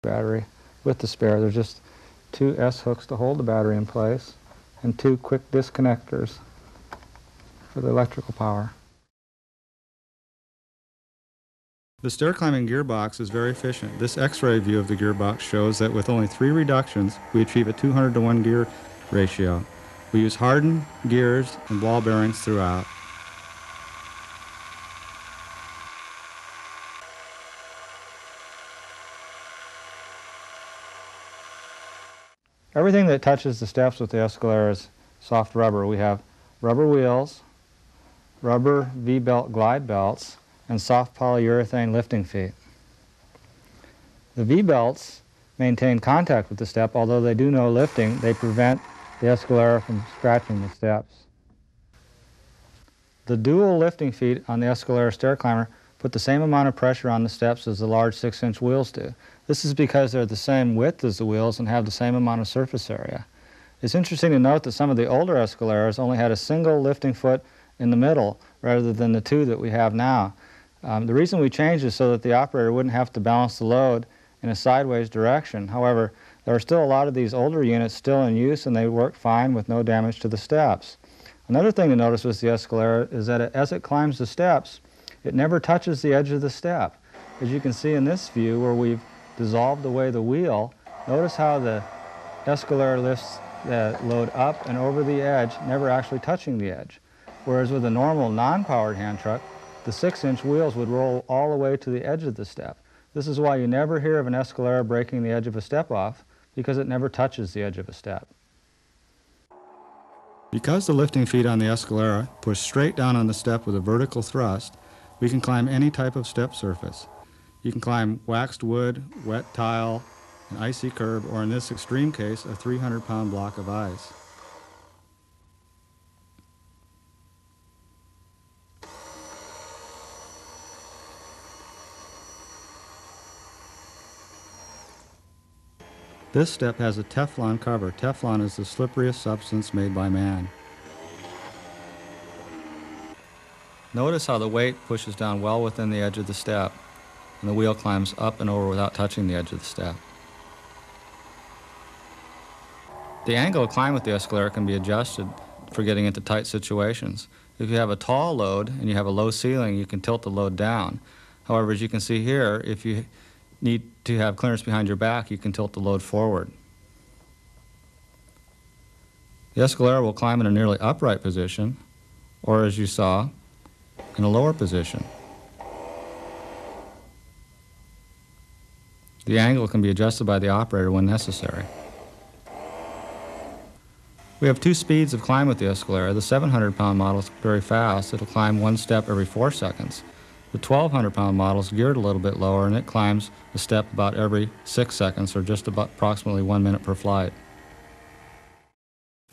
battery with the spare. There's just two S hooks to hold the battery in place and two quick disconnectors for the electrical power. The stair climbing gearbox is very efficient. This X-ray view of the gearbox shows that with only 3 reductions, we achieve a 200-to-1 gear ratio. We use hardened gears and ball bearings throughout. Everything that touches the steps with the Escalera is soft rubber. We have rubber wheels, rubber V-belt glide belts, and soft polyurethane lifting feet. The V-belts maintain contact with the step. Although they do no lifting, they prevent the Escalera from scratching the steps. The dual lifting feet on the Escalera stair climber put the same amount of pressure on the steps as the large 6-inch wheels do. This is because they're the same width as the wheels and have the same amount of surface area. It's interesting to note that some of the older Escaleras only had a single lifting foot in the middle rather than the two that we have now. The reason we changed is so that the operator wouldn't have to balance the load in a sideways direction. However, there are still a lot of these older units still in use, and they work fine with no damage to the steps. Another thing to notice with the Escalera is that as it climbs the steps, it never touches the edge of the step. As you can see in this view where we've dissolved away the wheel, notice how the Escalera lifts the load up and over the edge, never actually touching the edge. Whereas with a normal non-powered hand truck, the 6-inch wheels would roll all the way to the edge of the step. This is why you never hear of an Escalera breaking the edge of a step off, because it never touches the edge of a step. Because the lifting feet on the Escalera push straight down on the step with a vertical thrust, we can climb any type of step surface. You can climb waxed wood, wet tile, an icy curb, or in this extreme case, a 300-pound block of ice. This step has a Teflon cover. Teflon is the slipperiest substance made by man. Notice how the weight pushes down well within the edge of the step, and the wheel climbs up and over without touching the edge of the step. The angle of climb with the Escalera can be adjusted for getting into tight situations. If you have a tall load and you have a low ceiling, you can tilt the load down. However, as you can see here, if you need to have clearance behind your back, you can tilt the load forward. The Escalera will climb in a nearly upright position, or as you saw, in a lower position. The angle can be adjusted by the operator when necessary. We have 2 speeds of climb with the Escalera. The 700-pound model is very fast. It'll climb 1 step every 4 seconds. The 1,200-pound model is geared a little bit lower, and it climbs a step about every 6 seconds, or just about approximately 1 minute per flight.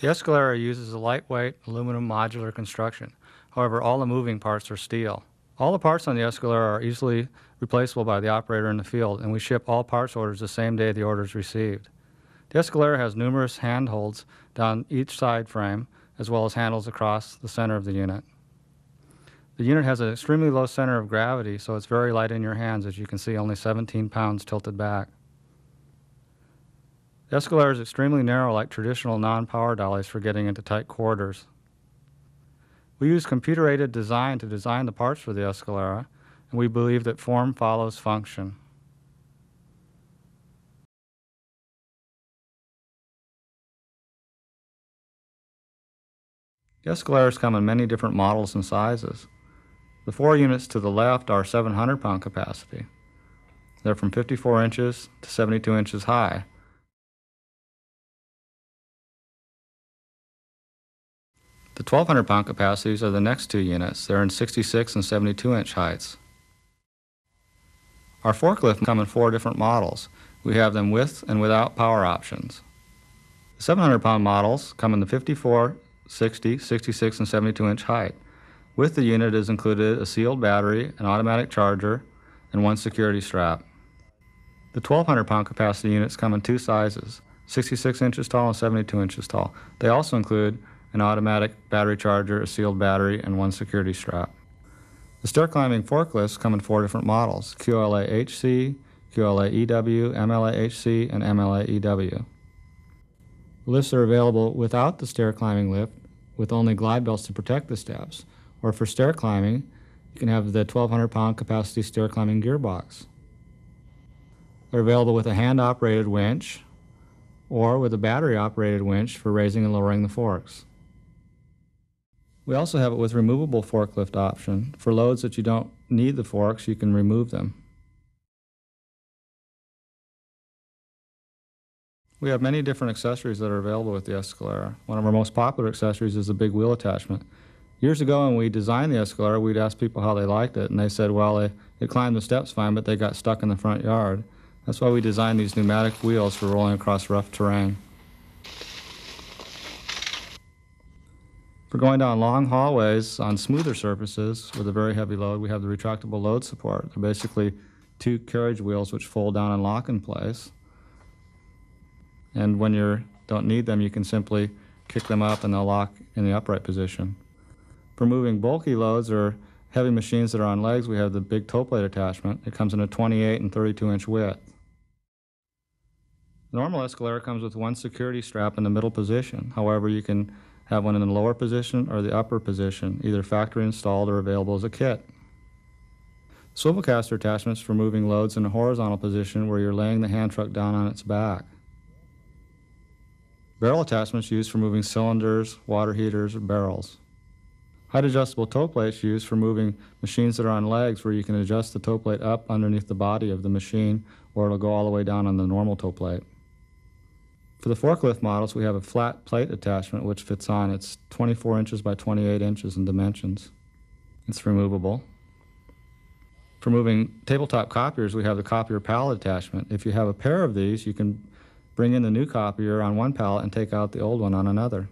The Escalera uses a lightweight aluminum modular construction. However, all the moving parts are steel. All the parts on the Escalera are easily replaceable by the operator in the field, and we ship all parts orders the same day the order is received. The Escalera has numerous handholds down each side frame, as well as handles across the center of the unit. The unit has an extremely low center of gravity, so it's very light in your hands. As you can see, only 17 pounds tilted back. The Escalera is extremely narrow, like traditional non-power dollies, for getting into tight quarters. We use computer-aided design to design the parts for the Escalera, and we believe that form follows function. The Escaleras come in many different models and sizes. The 4 units to the left are 700-pound capacity. They're from 54 inches to 72 inches high. The 1,200-pound capacities are the next 2 units. They're in 66 and 72-inch heights. Our forklifts come in 4 different models. We have them with and without power options. The 700-pound models come in the 54, 60, 66, and 72-inch height. With the unit is included a sealed battery, an automatic charger, and 1 security strap. The 1,200-pound capacity units come in 2 sizes, 66 inches tall and 72 inches tall. They also include an automatic battery charger, a sealed battery, and 1 security strap. The stair climbing forklifts come in 4 different models: QLA HC, QLA-EW, MLA-HC, and MLA-EW. Lifts are available without the stair climbing lift with only glide belts to protect the steps, or for stair climbing, you can have the 1,200-pound capacity stair climbing gearbox. They're available with a hand-operated winch or with a battery-operated winch for raising and lowering the forks. We also have it with removable forklift option. For loads that you don't need the forks, you can remove them. We have many different accessories that are available with the Escalera. One of our most popular accessories is the big wheel attachment. Years ago when we designed the Escalera, we'd ask people how they liked it, and they said, well, they climbed the steps fine, but they got stuck in the front yard. That's why we designed these pneumatic wheels for rolling across rough terrain. For going down long hallways on smoother surfaces with a very heavy load, we have the retractable load support. They're basically two carriage wheels which fold down and lock in place. And when you don't need them, you can simply kick them up and they'll lock in the upright position. For moving bulky loads or heavy machines that are on legs, we have the big toe plate attachment. It comes in a 28 and 32-inch width. The normal Escalera comes with one security strap in the middle position. However, you can have one in the lower position or the upper position, either factory installed or available as a kit. Swivel caster attachments for moving loads in a horizontal position where you're laying the hand truck down on its back. Barrel attachments used for moving cylinders, water heaters, or barrels. Height adjustable toe plates used for moving machines that are on legs where you can adjust the toe plate up underneath the body of the machine or it'll go all the way down on the normal toe plate. For the forklift models, we have a flat plate attachment which fits on. It's 24 inches by 28 inches in dimensions. It's removable. For moving tabletop copiers, we have the copier pallet attachment. If you have a pair of these, you can bring in the new copier on one pallet and take out the old one on another.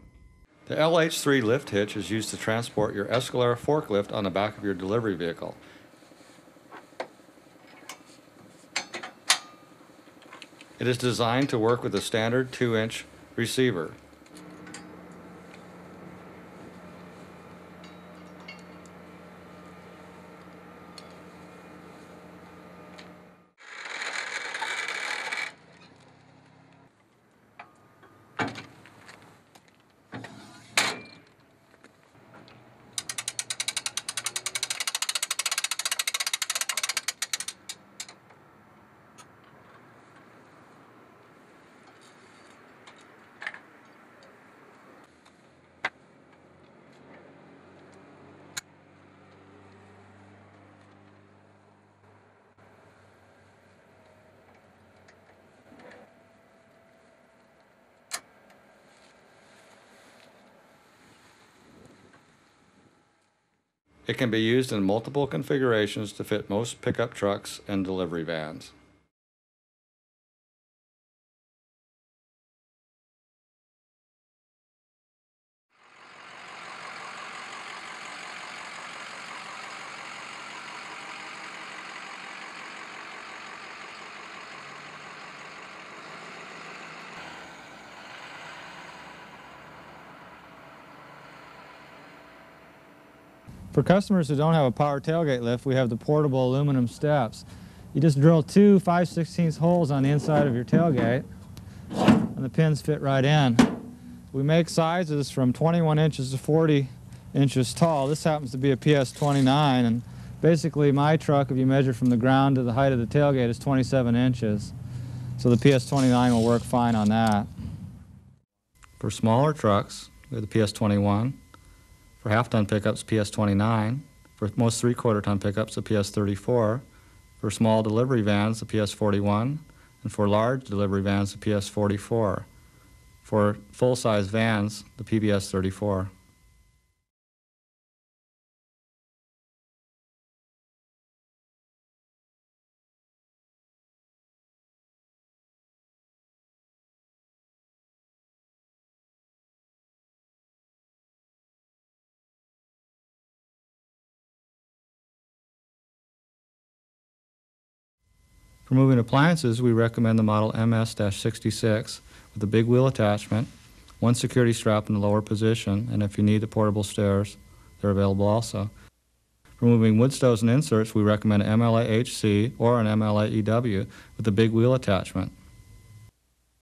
The LH3 lift hitch is used to transport your Escalera forklift on the back of your delivery vehicle. It is designed to work with a standard 2-inch receiver. It can be used in multiple configurations to fit most pickup trucks and delivery vans. For customers who don't have a power tailgate lift, we have the portable aluminum steps. You just drill two 5/16 holes on the inside of your tailgate, and the pins fit right in. We make sizes from 21 inches to 40 inches tall. This happens to be a PS29, and basically my truck, if you measure from the ground to the height of the tailgate, is 27 inches. So the PS29 will work fine on that. For smaller trucks, we have the PS21. For half-ton pickups, PS29. For most 3/4-ton pickups, the PS34. For small delivery vans, the PS41. And for large delivery vans, the PS44. For full-size vans, the PBS34. For moving appliances, we recommend the model MS-66 with a big wheel attachment, one security strap in the lower position, and if you need the portable stairs, they're available also. For For moving wood stoves and inserts, we recommend an MLA HC or an MLA EW with a big wheel attachment.